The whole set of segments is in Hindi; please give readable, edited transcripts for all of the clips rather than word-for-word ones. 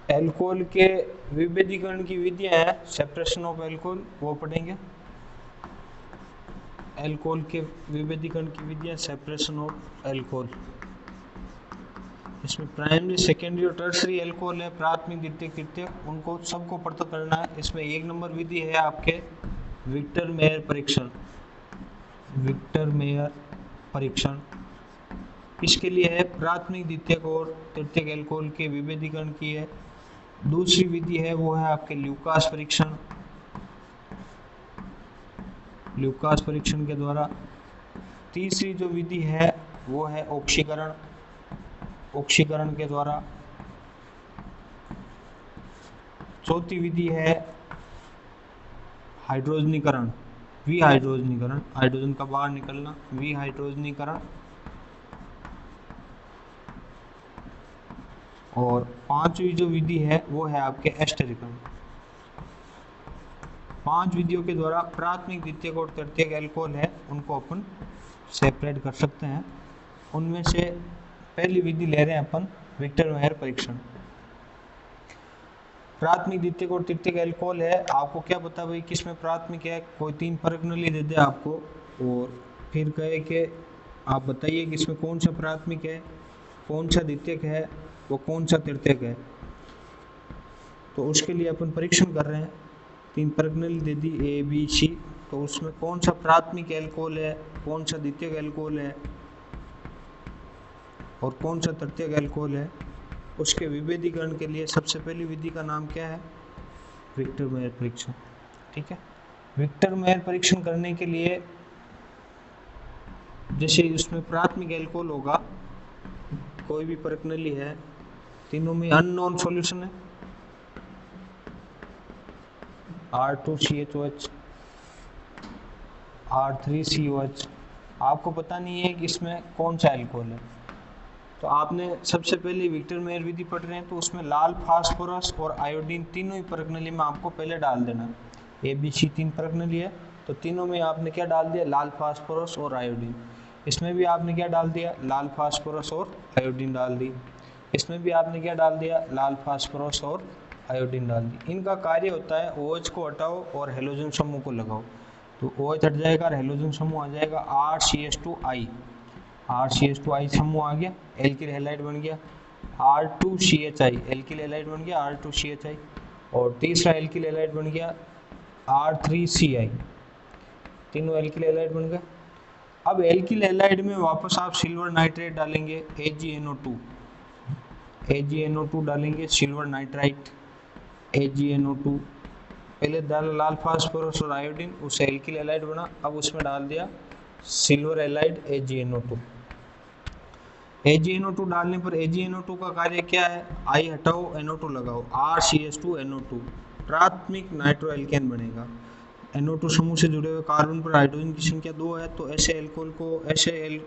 एल्कोहल के विभेदीकरण की विधियां है, सेपरेशन ऑफ एल्कोहल, वो पढ़ेंगे। एल्कोहल के विभेदीकरण की विधियां, सेपरेशन ऑफ एल्कोहल। इसमें प्राइमरी, सेकेंडरी और टर्सरी एल्कोहल है, प्राथमिक, द्वितीयक, तृतीयक, उनको सबको पता करना है। इसमें 1 नंबर विधि है आपके विक्टर मेयर परीक्षण। विक्टर मेयर परीक्षण इसके लिए है प्राथमिक, द्वितीयक और तृतीयक एल्कोहल के विभेदीकरण की है। दूसरी विधि है वो है आपके ल्यूकास परीक्षण। ल्यूकास परीक्षण के द्वारा। तीसरी जो विधि है वो है ऑक्सीकरण। ऑक्सीकरण के द्वारा। चौथी विधि है हाइड्रोजनीकरण, विहाइड्रोजनीकरण, हाइड्रोजन का बाहर निकलना, विहाइड्रोजनीकरण। और पांचवी जो विधि है वो है आपके एस्टरीकरण। 5 विधियों के द्वारा प्राथमिक, द्वितीयक और तृतीयक एल्कोहल है उनको अपन सेपरेट कर सकते हैं। उनमें से पहली विधि ले रहे हैं अपन विक्टर मेयर परीक्षण। प्राथमिक, द्वितीयक और तृतीयक एल्कोहल है, आपको क्या पता भाई किसमें प्राथमिक है, कोई 3 प्रश्नावली दे दे आपको और फिर कहे कि आप बताइए कि इसमें कौन सा प्राथमिक है, कौन सा द्वितीयक है, वो कौन सा तृतीयक है। तो उसके लिए अपन परीक्षण कर रहे हैं। 3 प्रश्नावली दे दी A B C, तो उसमें कौन सा प्राथमिक एल्कोहल है, कौन सा द्वितीयक एल्कोहल है और कौन सा तृतीयक एल्कोहल है, उसके विभेदीकरण के लिए सबसे पहली विधि का नाम क्या है, विक्टर मेयर परीक्षण। ठीक है। विक्टर मेयर परीक्षण करने के लिए जैसे उसमें प्राथमिक एल्कोहल होगा, कोई भी प्रश्नावली है, तीनों में अननोन सॉल्यूशन है R2CHOH, R3COH, आपको पता नहीं है कि इसमें कौन सा एल्कोहल है। तो आपने सबसे पहले विक्टर मेयर विधि पढ़ रहे हैं तो उसमें लाल फास्फोरस और आयोडीन तीनों ही प्रश्नावली में आपको पहले डाल देना है। ABC 3 प्रश्नावली है तो तीनों में आपने क्या डाल दिया, लाल फास्फोरस और आयोडीन। इसमें भी आपने क्या डाल दिया, लाल फास्फोरस और आयोडीन डाल दी। इसमें भी आपने क्या डाल दिया, लाल फास्फोरस और आयोडीन डाल दी। इनका कार्य होता है OH को हटाओ और हेलोजन समूह को लगाओ। तो OH हट जाएगा और हेलोजन समूह आ जाएगा RCH2I। RCH2I समूह आ गया, एल्किल हैलाइड बन गया। R2CHI एल्किल हैलाइड बन गया, R2CHI। और तीसरा एल्किल हैलाइड बन गया R3CI। तीनों एल्किल हैलाइड बन गए। अब एल्किल हैलाइड में वापस आप सिल्वर नाइट्रेट डालेंगे, AgNO2। AgNO2 डालेंगे, सिल्वर नाइट्राइट, AgNO2। पहले डाला लाल फास्फोरस और आयोडीन, उससे एल्किल हैलाइड बना, अब उसमें डाल दिया सिल्वर हैलाइड AgNO2। AgNO2 डालने पर AgNO2 का कार्य क्या है, I हटाओ NO2 लगाओ, RCH2NO2 प्राथमिक नाइट्रो एल्केन बनेगा। NO2 समूह से जुड़े हुए कार्बन पर हाइड्रोजन की संख्या 2 है तो ऐसे एल्कोहल को, ऐसे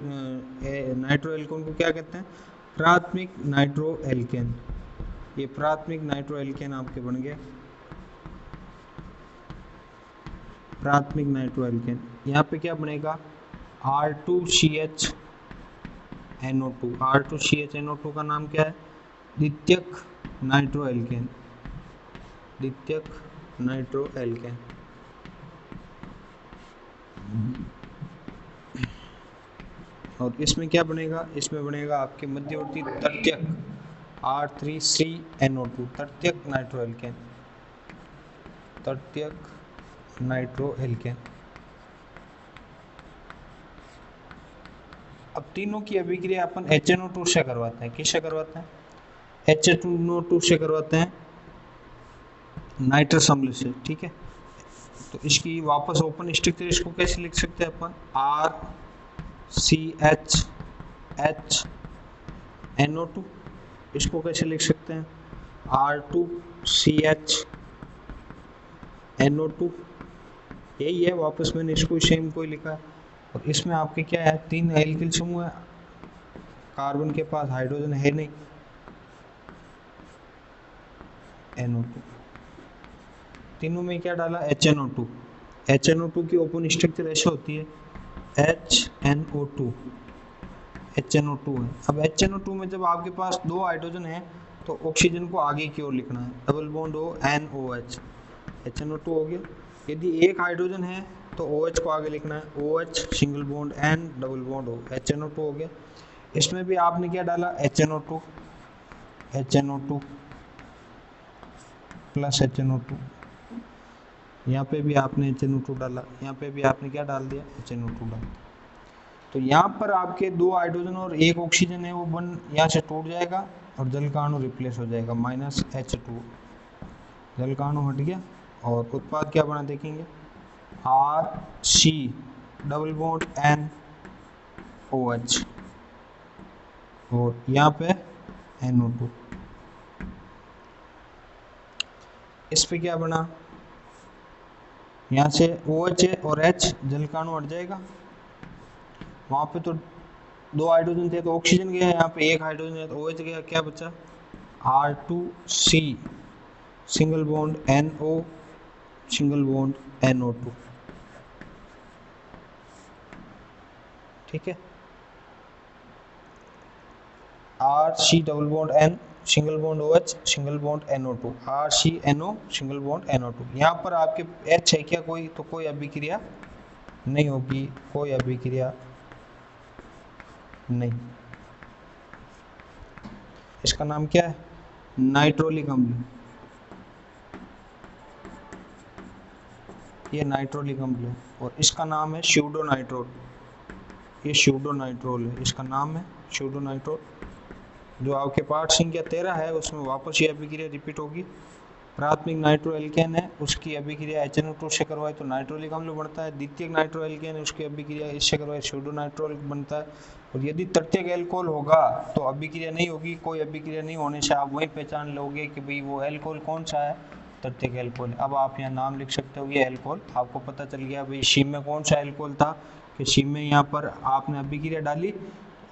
नाइट्रो एल्कोहल को क्या कहते हैं, प्राथमिक नाइट्रो एल्केन। ये प्राथमिक नाइट्रो एल्केन आपके बन गए, प्राथमिक नाइट्रो एल्केन। यहाँ पे क्या बनेगा, R2CHNO2। R2CHNO2 का नाम क्या है, द्वितीयक नाइट्रो एल्केन, द्वितीयक नाइट्रो एल्केन। और इसमें क्या बनेगा, इसमें बनेगा आपके मध्यवर्ती तृतीयक R3CNO2, तृतीयक नाइट्रो एल्केन, तृतीयक नाइट्रो एल्केन। अब तीनों की अभिक्रिया अपन HNO2 से करवाते हैं। किससे करवाते हैं, HNO2 से करवाते हैं, नाइट्रस अम्ल से। ठीक है। तो इसकी वापस ओपन स्ट्रक्चर इसको कैसे लिख सकते हैं अपन, RCHNO2। इसको कैसे लिख सकते हैं, R2CHNO2। यही है, वापस मैंने इसको सेम को लिखा है। और इसमें आपके क्या है, 3 एल्किल समूह है, कार्बन के पास हाइड्रोजन है नहीं, NO2। तीनों में क्या डाला, HNO2। HNO2 की ओपन स्ट्रक्चर ऐसे होती है, HNO2 है। अब HNO2 में जब आपके पास 2 हाइड्रोजन है तो तो ऑक्सीजन को आगे की ओर लिखना है, double bond O NOH, HNO2 हो गया। यदि एक हाइड्रोजन है तो OH को आगे लिखना है, OH single bond N double bond O, HNO2 हो गया। इसमें भी आपने क्या डाला, HNO2 प्लस HNO2, यहाँ पे भी आपने HNO2 डाला, यहाँ पे भी आपने क्या डाल दिया, HNO2 डाल दिया। तो यहाँ पर आपके 2 हाइड्रोजन और 1 ऑक्सीजन है, वो बन यहाँ से टूट जाएगा और जल का अणु रिप्लेस हो जाएगा, -H2, जल का अणु हट गया। और उत्पाद क्या बना देखेंगे, RC डबल बॉन्ड NOH और यहाँ पे NO2। इस पे क्या बना, यहाँ से OH है और H, जल का अणु हट जाएगा। वहाँ पे तो 2 हाइड्रोजन थे तो ऑक्सीजन गया, यहाँ पे 1 हाइड्रोजन है तो OH गया, क्या बचा, R2C single bond NO single bond NO2, ठीक है। RC double bond N single bond OH single bond NO2, RCNO single bond NO2। यहाँ पर आपके H है क्या कोई, तो कोई अभिक्रिया नहीं होगी, कोई अभिक्रिया नहीं। इसका नाम क्या है, नाइट्रोलिक अम्ल, ये नाइट्रोलिक अम्ल है और इसका नाम है स्यूडोनाइट्रोल, ये स्यूडोनाइट्रोल है, इसका नाम है स्यूडोनाइट्रोल। जो आपके पार्ट संख्या 13 है उसमें वापस ये अभिक्रिया रिपीट होगी। प्राथमिक नाइट्रो एल्केन है, उसकी अभिक्रिया HNO2 से करवाए तो नाइट्रोलिक अम्ल बनता है। द्वितीयक नाइट्रो एल्केन है, उसकी अभिक्रिया इससे करवाए स्यूडोनाइट्रोल बनता है। और यदि तृतीयक एल्कोहल होगा तो अभिक्रिया नहीं होगी, कोई अभिक्रिया नहीं होने से आप वही पहचान लोगे कि भाई वो एल्कोहल कौन सा है, तृतीयक एल्कोहल। अब आप यहाँ नाम लिख सकते हो, ये एल्कोहल आपको पता चल गया भाई सी में कौन सा एल्कोहल था, कि सी में यहाँ पर आपने अभिक्रिया डाली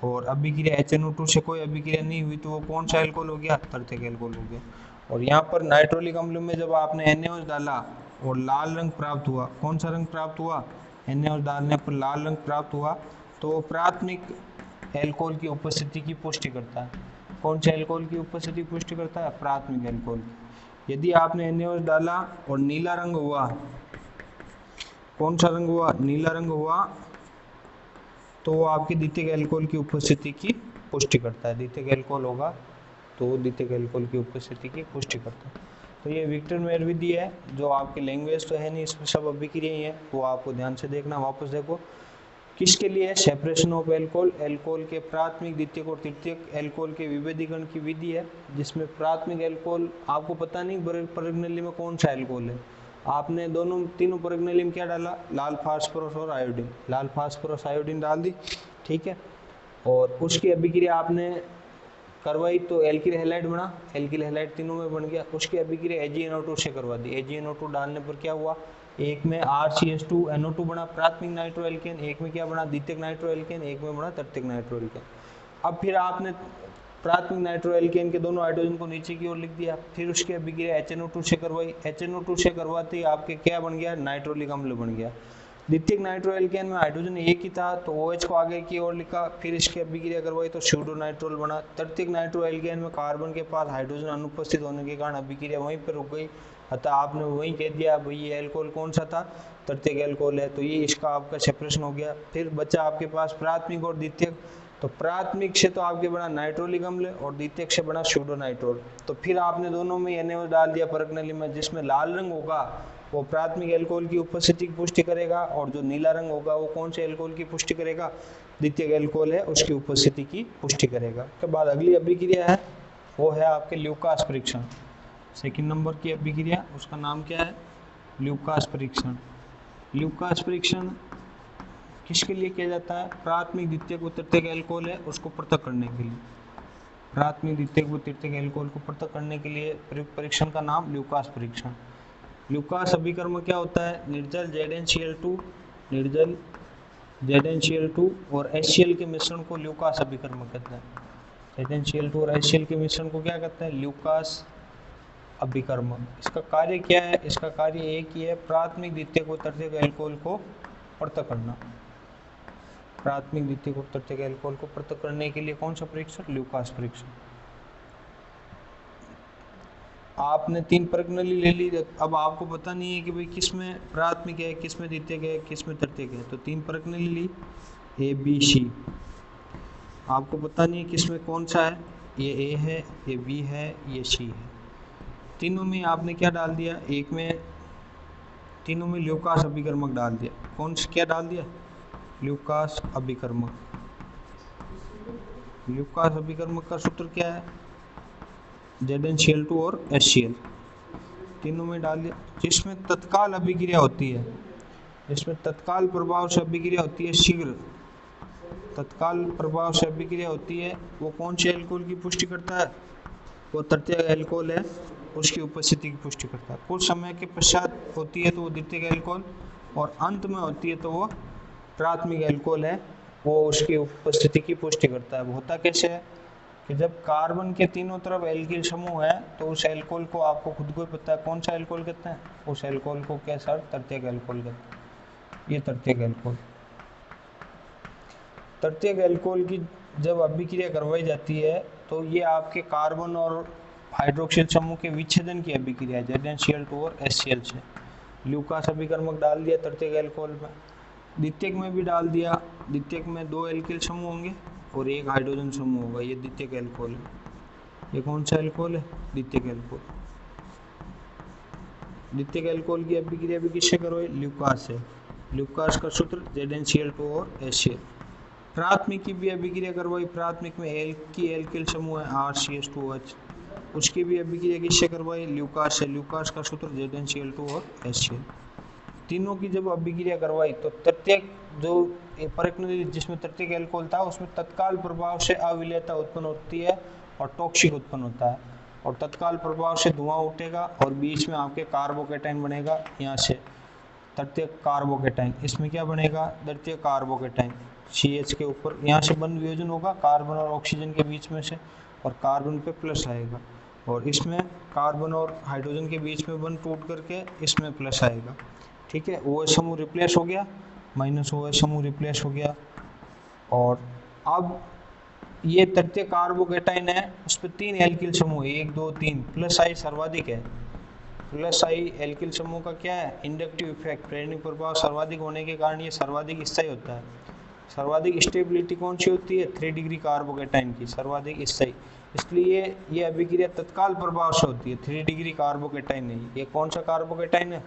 और अभिक्रिया HNO2 से कोई अभिक्रिया नहीं हुई तो वो कौन सा एल्कोहल हो गया, तृतीयक एल्कोहल हो गया। और यहाँ पर नाइट्रोलिक अम्ल में जब आपने NaOH डाला और लाल रंग प्राप्त हुआ, कौन सा रंग प्राप्त हुआ, NaOH डालने पर लाल रंग प्राप्त हुआ, तो प्राथमिक एल्कोहल की उपस्थिति की पुष्टि करता है। कौन से एल्कोहल की उपस्थिति की पुष्टि करता है, प्राथमिक एल्कोहल। यदि आपने NaOH डाला और नीला रंग हुआ, कौन सा रंग हुआ, नीला रंग हुआ, तो वो आपकी द्वितीयक एल्कोहल की उपस्थिति की पुष्टि करता है। द्वितीयक एल्कोहल होगा तो द्वितीयक एल्कोहल की उपस्थिति की पुष्टि करता है। तो ये विक्टर मेयर विधि है, जो आपकी लैंग्वेज तो है नहीं, इसमें सब अभिक्रिया ही है, वो आपको ध्यान से देखना। वापस देखो किसके लिए है, सेपरेशन ऑफ एल्कोहल, एल्कोहल के प्राथमिक, द्वितीयक और तृतीयक एल्कोहल के विभेदीकरण की विधि है, जिसमें प्राथमिक एल्कोहल आपको पता नहीं परिग्नली में कौन सा एल्कोहल है, आपने दोनों तीनों परिग्नली में क्या डाला, लाल फास्फोरस और आयोडीन, लाल फास्फोरस आयोडीन डाल दी, ठीक है। और उसकी अभिक्रिया आपने करवाई तो एल्किल हैलाइड बना, एल्किल हैलाइड तीनों में बन गया। उसकी अभिक्रिया AgNO2 से करवा दी, AgNO2 डालने पर क्या हुआ, एक में RCH2NO2 बना प्राथमिक नाइट्रो एल्केन, एक में क्या बना, द्वितीयक नाइट्रो एल्केन, एक में बना तृतीयक नाइट्रो एल्केन। अब फिर आपने प्राथमिक नाइट्रो एल्केन के दोनों हाइड्रोजन को नीचे की ओर लिख दिया, फिर उसकी अभिक्रिया HNO2 से करवाई, HNO2 से करवाते ही आपके क्या बन गया, नाइट्रोलिक अम्ल बन गया। द्वितीयक नाइट्रो एल्केन में हाइड्रोजन एक ही था तो OH को आगे की ओर लिखा, फिर इसकी अभिक्रिया करवाई तो स्यूडोनाइट्रोल बना। तृतीयक नाइट्रो एल्केन में कार्बन के पास हाइड्रोजन अनुपस्थित होने के कारण अभिक्रिया वहीं पर रुक गई, अतः आपने वहीं कह दिया भाई ये एल्कोहल कौन सा था, तृतीयक एल्कोहल है, तो ये इसका आपका सेपरेशन हो गया। फिर बचा आपके पास प्राथमिक और द्वितीयक, तो प्राथमिक से तो आपके बना नाइट्रोलिक अम्ल और द्वितीयक से बना स्यूडोनाइट्रोल। तो फिर आपने दोनों में NaOH डाल दिया परगनली में, जिसमें लाल रंग होगा वो प्राथमिक एल्कोहल की उपस्थिति की पुष्टि करेगा और जो नीला रंग होगा वो कौन से एल्कोहल की पुष्टि करेगा, द्वितीयक एल्कोहल है उसकी उपस्थिति की पुष्टि करेगा। उसके बाद अगली अभिक्रिया है वो है आपके ल्यूकास परीक्षण। सेकंड नंबर की अभिक्रिया उसका नाम क्या है, ल्यूकास परीक्षण। ल्यूकास परीक्षण किसके लिए किया जाता है, प्राथमिक द्वितीयक व तृतीयक एल्कोहल है उसको पृथक करने के लिए, प्राथमिक द्वितीयक व तृतीयक एल्कोहल को पृथक करने के लिए प्रयुक्त परीक्षण का नाम ल्यूकास परीक्षण। ल्यूकास अभिकर्म क्या होता है, निर्जल ZnCl2, निर्जल ZnCl2 और HCl के मिश्रण को ल्यूकास अभिकर्म कहते हैं। ZnCl2 और HCl के मिश्रण को क्या कहते हैं, ल्यूकास अभिकर्म। इसका कार्य क्या है, इसका कार्य एक ही है, प्राथमिक द्वितीयक व तृतीयक एल्कोहल को पृथक करना। प्राथमिक द्वितीयक और तृतीयक एल्कोहल को पृथक करने के लिए कौन सा परीक्षण, ल्यूकास परीक्षण। आपने 3 प्रश्नावली ले ली। अब आपको पता नहीं है कि भाई किस में प्राथमिक है, किस में द्वितीयक है, किस में तृतीयक है। तो 3 प्रश्नावली ली, ए बी सी। आपको पता नहीं है किस में कौन सा है, ये ए है, ये बी है, ये सी है। तीनों में आपने क्या डाल दिया, एक में तीनों में ल्यूकास अभिकर्मक डाल दिया। कौन सा क्या डाल दिया, ल्यूकास अभिकर्मक। ल्यूकास अभिकर्मक का सूत्र क्या है, ZnCl2 और HCl, तीनों में डाल दिया। जिसमें तत्काल अभिक्रिया होती है, जिसमें तत्काल प्रभाव से अभिक्रिया होती है, शीघ्र तत्काल प्रभाव से अभिक्रिया होती है, वो कौन से एल्कोहल की पुष्टि करता है, वो तृतीयक एल्कोहल है, उसकी उपस्थिति की पुष्टि करता है। कुछ समय के पश्चात होती है तो वो द्वितीयक एल्कोहल, और अंत में होती है तो वो प्राथमिक एल्कोहल है, वो उसकी उपस्थिति की पुष्टि करता है। होता कैसे है कि जब कार्बन के तीनों तरफ एल्किल समूह है तो उस एल्कोहल को आपको खुद को ही पता है कौन सा एल्कोहल कहते हैं, उस एल्कोहल को क्या सर, तृतीयक एल्कोहल कहते हैं। ये तृतीयक एल्कोहल, तृतीयक एल्कोहल की जब अभिक्रिया करवाई जाती है तो ये आपके कार्बन और हाइड्रोक्सिल समूह के विच्छेदन की अभिक्रिया है, ZnCl2 और HCl से। ल्यूकास अभिकर्मक डाल दिया तृतीयक एल्कोहल में, द्वितीयक में भी डाल दिया। द्वितीयक में 2 एल्किल समूह होंगे और 1 हाइड्रोजन समूह होगा, ये द्वितीयक एल्कोहल है। ये कौन सा एल्कोहल है, द्वितीयक एल्कोहल। द्वितीयक एल्कोहल की अभिक्रिया भी किससे करवाई, ल्यूकास से। ल्यूकास का सूत्र ZnCl2 और HCl। प्राथमिक की भी अभिक्रिया करवाई, प्राथमिक में एल्किल समूह है RCH2OH, उसकी भी अभिक्रिया किससे करवाई, ल्यूकास से। ल्यूकास का सूत्र ZnCl2 और HCl। तीनों की जब अभिक्रिया करवाई तो तृतीयक जो प्रश्नावली जिसमें तृतीयक एल्कोहल था उसमें तत्काल प्रभाव से अविलेयता उत्पन्न होती है और टॉक्सिक उत्पन्न होता है, और तत्काल प्रभाव से धुआं उठेगा और बीच में आपके कार्बोकेटाइन बनेगा, यहाँ से तृतीयक कार्बोकेटाइन। इसमें क्या बनेगा, तृतीयक कार्बोकेटाइन CH के ऊपर, यहाँ से बंध वियोजन होगा कार्बन और ऑक्सीजन के बीच में से, और कार्बन पे प्लस आएगा, और इसमें कार्बन और हाइड्रोजन के बीच में बंध टूट करके इसमें प्लस आएगा। ठीक है, OH समूह रिप्लेस हो गया, माइनस OH समूह रिप्लेस हो गया। और अब ये तृतीय कार्बोकेटाइन है, उस पर 3 एल्किल समूह, 1 2 3, प्लस आई सर्वाधिक है। प्लस आई एल्किल समूह का क्या है, इंडक्टिव इफेक्ट, प्रेरणिक प्रभाव सर्वाधिक होने के कारण ये सर्वाधिक स्थायी होता है। सर्वाधिक स्टेबिलिटी कौन सी होती है, 3 डिग्री कार्बोकेटाइन की, सर्वाधिक स्थायी। इसलिए ये अभिक्रिया तत्काल प्रभाव से होती है, 3 डिग्री कार्बोकेटाइन नहीं। ये कौन सा कार्बोकेटाइन है,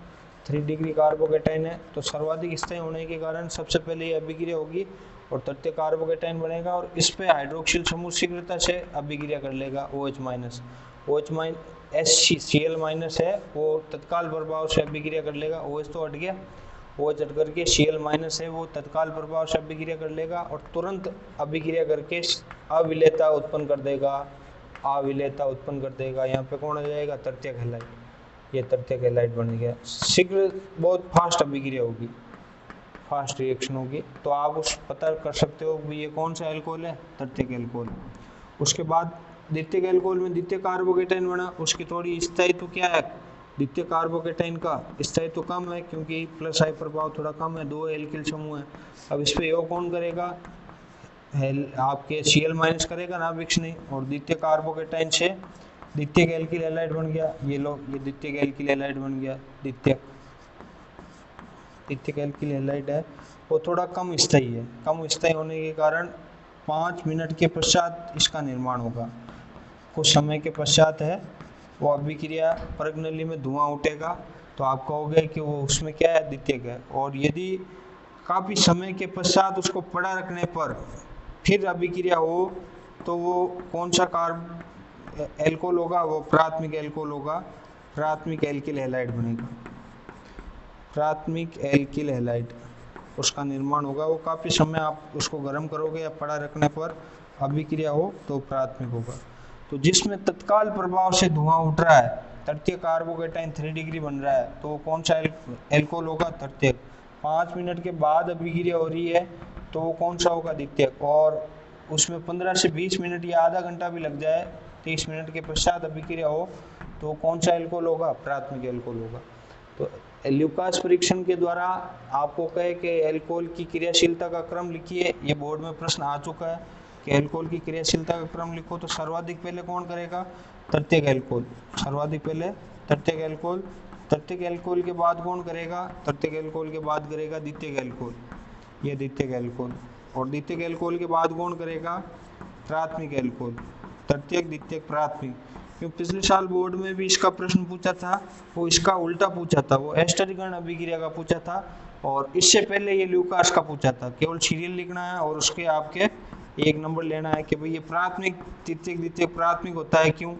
3 डिग्री कार्बोकेटाइन है, तो सर्वाधिक स्थायी होने के कारण सबसे पहले ये अभिक्रिया होगी और तृतीय कार्बोकेटाइन बनेगा, और इस पे हाइड्रोक्सिल समूह शीघ्रता से अभिक्रिया कर लेगा, OH- HCl माइनस है, वो तत्काल प्रभाव से अभिक्रिया कर लेगा। OH तो हट गया, OH हट करके Cl माइनस है, वो तत्काल प्रभाव से अभिक्रिया कर लेगा और तुरंत अभिक्रिया करके अविलेयता उत्पन्न कर देगा, अविलेयता उत्पन्न कर देगा। यहाँ पे कौन आ जाएगा, तृतीयक हैलाइड, ये तृतीयक हैलाइड बन गया। शीघ्र बहुत फास्ट अभिक्रिया होगी, फास्ट रिएक्शन होगी, तो आप उस पता कर सकते हो कि ये कौन सा एल्कोहल है, तृतीयक एल्कोहल। उसके बाद द्वितीयक एल्कोहल में द्वितीय कार्बोकेटाइन बना, उसकी थोड़ी स्थायित्व क्या है, द्वितीय कार्बोकेटाइन का स्थायित्व कम है क्योंकि प्लस आई प्रभाव थोड़ा कम है, 2 एल्किल समूह है। अब इस पे योग कौन करेगा, आपके Cl माइनस करेगा ना, विक्स नहीं, और द्वितीय कार्बोकेटाइन से द्वितीयक एल्किल हैलाइड बन गया। ये लो, ये द्वितीयक एल्किल हैलाइड बन गया, द्वितीयक एल्किल हैलाइड है, वो थोड़ा कम स्थायी है। कम स्थायी होने के कारण 5 मिनट के पश्चात इसका निर्माण होगा, कुछ समय के पश्चात है वो अभिक्रिया प्रज्ञनली में धुआं उठेगा, तो आप कहोगे कि वो उसमें क्या है, द्वितीयक है। और यदि काफ़ी समय के पश्चात उसको पड़ा रखने पर फिर अभिक्रिया हो तो वो कौन सा एल्कोहल होगा, वो प्राथमिक एल्कोहल होगा, प्राथमिक एल्किल हैलाइड बनेगा, प्राथमिक एल्किल हैलाइड उसका निर्माण होगा। वो काफ़ी समय आप उसको गर्म करोगे या पड़ा रखने पर अभिक्रिया हो तो प्राथमिक होगा। तो जिसमें तत्काल प्रभाव से धुआं उठ रहा है, तृतीय कार्बोकेटाइन 3 डिग्री बन रहा है, तो कौन सा एल्कोहल होगा, तृतीयक। 5 मिनट के बाद अभिक्रिया हो रही है तो वो कौन सा होगा, द्वितीयक। और उसमें 15 से 20 मिनट या आधा घंटा भी लग जाए, 30 मिनट के पश्चात अभिक्रिया हो तो कौन सा एल्कोहल होगा, प्राथमिक एल्कोहल होगा। तो ल्यूकास परीक्षण के द्वारा आपको कहे कि एल्कोहल की क्रियाशीलता का क्रम लिखिए, ये बोर्ड में प्रश्न आ चुका है। कि एल्कोहल की क्रियाशीलता का क्रम लिखो तो सर्वाधिक पहले कौन करेगा, तृतीयक एल्कोहल। सर्वाधिक पहले तृतीयक एल्कोहल, तृतीयक एल्कोहल के बाद कौन करेगा, तृतीयक एल्कोहल के बाद करेगा द्वितीयक एल्कोहल, ये द्वितीयक एल्कोहल। और द्वितीयक एल्कोहल के बाद कौन करेगा, प्राथमिक एल्कोहल। तृतीयक, द्वितीयक, प्राथमिक। क्योंकि पिछले साल बोर्ड में भी इसका प्रश्न पूछा था, वो इसका उल्टा पूछा था, वो एस्टरीकरण अभिक्रिया का पूछा था, और इससे पहले ये ल्यूकास का पूछा था। केवल सीरियल लिखना है और उसके आपके 1 नंबर लेना है कि भाई ये प्राथमिक, तृतीयक, द्वितीयक, प्राथमिक होता है, क्यों,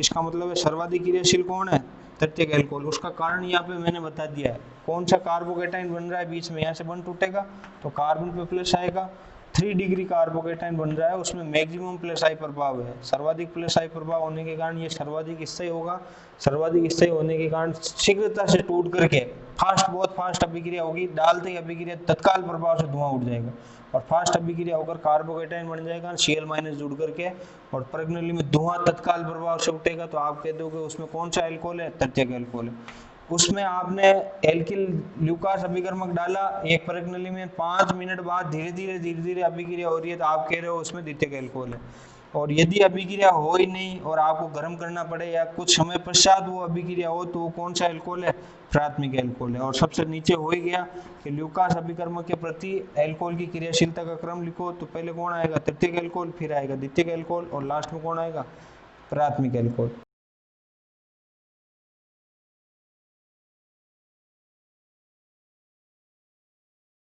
इसका मतलब है सर्वाधिक क्रियाशील कौन है, तृतीयक एल्कोहल। उसका कारण यहाँ पे मैंने बता दिया है, कौन सा कार्बोकेटाइन बन रहा है बीच में, यहाँ से बंध टूटेगा तो कार्बन पे प्लस आएगा, 3 डिग्री कार्बोकेटाइन बन रहा है, उसमें मैक्सिमम प्लस आई प्रभाव है, सर्वाधिक प्लस आई प्रभाव होने के कारण ये सर्वाधिक स्थायी होगा। सर्वाधिक स्थायी होने के कारण शीघ्रता से टूट करके फास्ट, बहुत फास्ट अभिक्रिया होगी, डालते ही अभिक्रिया तत्काल प्रभाव से धुआं उठ जाएगा, और फास्ट अभिक्रिया होकर कार्बोकेटाइन बन जाएगा Cl- जुड़ करके, और प्रज्ञनली में धुआं तत्काल प्रभाव से उठेगा। तो आप कह दोगे उसमें कौन सा एल्कोहल है, तृतीयक एल्कोहल है। उसमें आपने एल्किल ल्यूकास अभिकर्मक डाला, एक प्रज्ञनली में 5 मिनट बाद धीरे धीरे अभिक्रिया हो रही है, तो आप कह रहे हो उसमें द्वितीयक एल्कोहल है। और यदि अभिक्रिया हो ही नहीं और आपको गर्म करना पड़े या कुछ समय पश्चात वो अभिक्रिया हो, तो वो कौन सा एल्कोहल है, प्राथमिक एल्कोहल है। और सबसे नीचे हो ही गया कि ल्यूकास अभिकर्मक के प्रति एल्कोहल की क्रियाशीलता का क्रम लिखो, तो पहले कौन आएगा, तृतीयक एल्कोहल, फिर आएगा द्वितीयक एल्कोहल, और लास्ट में कौन आएगा, प्राथमिक एल्कोहल।